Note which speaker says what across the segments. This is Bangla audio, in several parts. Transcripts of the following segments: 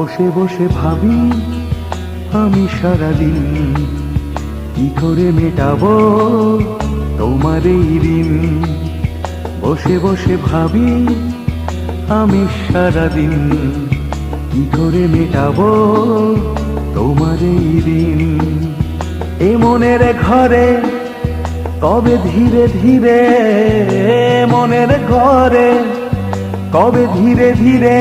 Speaker 1: বসে বসে ভাবি আমি সারাদিন কি করে মেটাবো তোমার এই ঋণ। বসে বসে ভাবি আমি সারাদিন কি করে মেটাবো তোমার এই ঋণ। এ মনের ঘরে কবে ধীরে ধীরে, মনের ঘরে কবে ধীরে ধীরে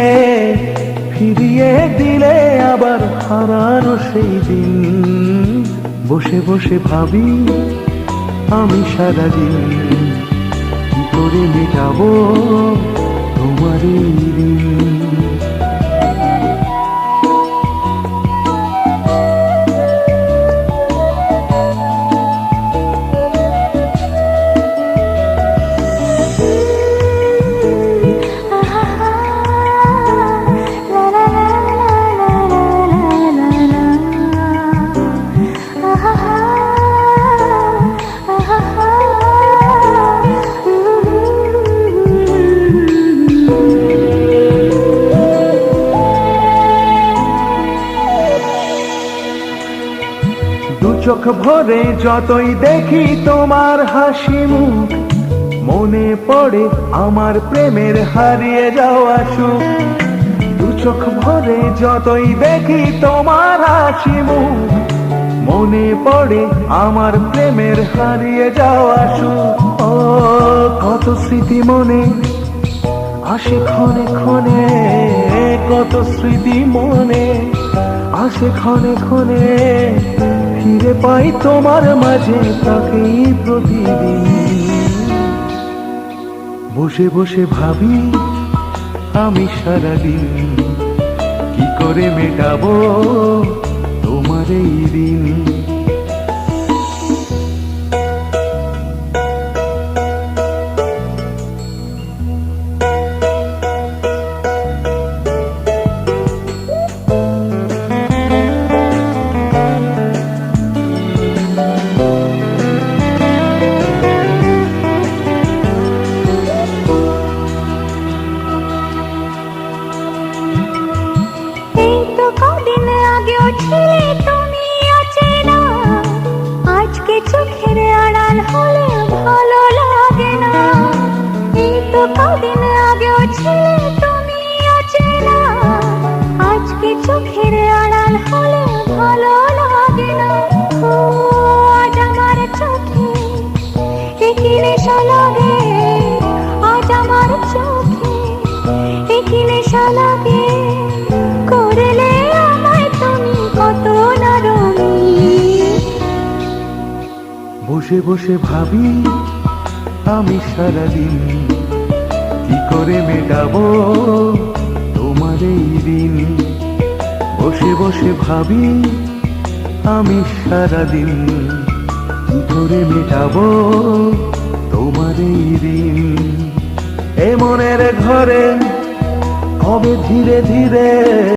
Speaker 1: ফিরিয়ে দিলে আবার হারানো সেই দিন। বসে বসে ভাবি আমি সারাদিন কি করে মেটাবো তোমার এই ঋণ। দু চোখ ভরে যতই দেখি তোমার হাসি মুখ, মনে পড়ে আমার প্রেমের হারিয়ে যাওয়া সুখ। দু চোখ ভরে যতই দেখি তোমার হাসি মুখ, মনে পড়ে আমার প্রেমের হারিয়ে যাওয়া সুখ। ও কত স্মৃতি মনে আসে ক্ষণে ক্ষণে, কত স্মৃতি মনে আসে ক্ষণে ক্ষণে, ফিরে পাই তোমার মাঝে তাকেই প্রতিদিন। বসে বসে ভাবি আমি সারাদিন কি করে মেটাবো তোমার এই ঋণ।
Speaker 2: কদিন আগেও ছিলে তুমি অচেনা, আজকে চোখের আড়াল হলে ভালো লাগে না। এই তো কদিন আগেও ছিলে তুমি অচেনা, আজকে চোখের আড়াল হলে ভালো লাগে না। ও আজ আমার চোখে একই নেশা লাগে, আজ আমার চোখে একই নেশা লাগে।
Speaker 1: বসে বসে ভাবি আমি সারাদিন কি করে মেটাবো তোমার এই ঋণ। বসে বসে ভাবি আমি সারাদিন কি করে মেটাবো তোমার এই ঋণ। এ মনের ঘরে কবে ধীরে ধীরে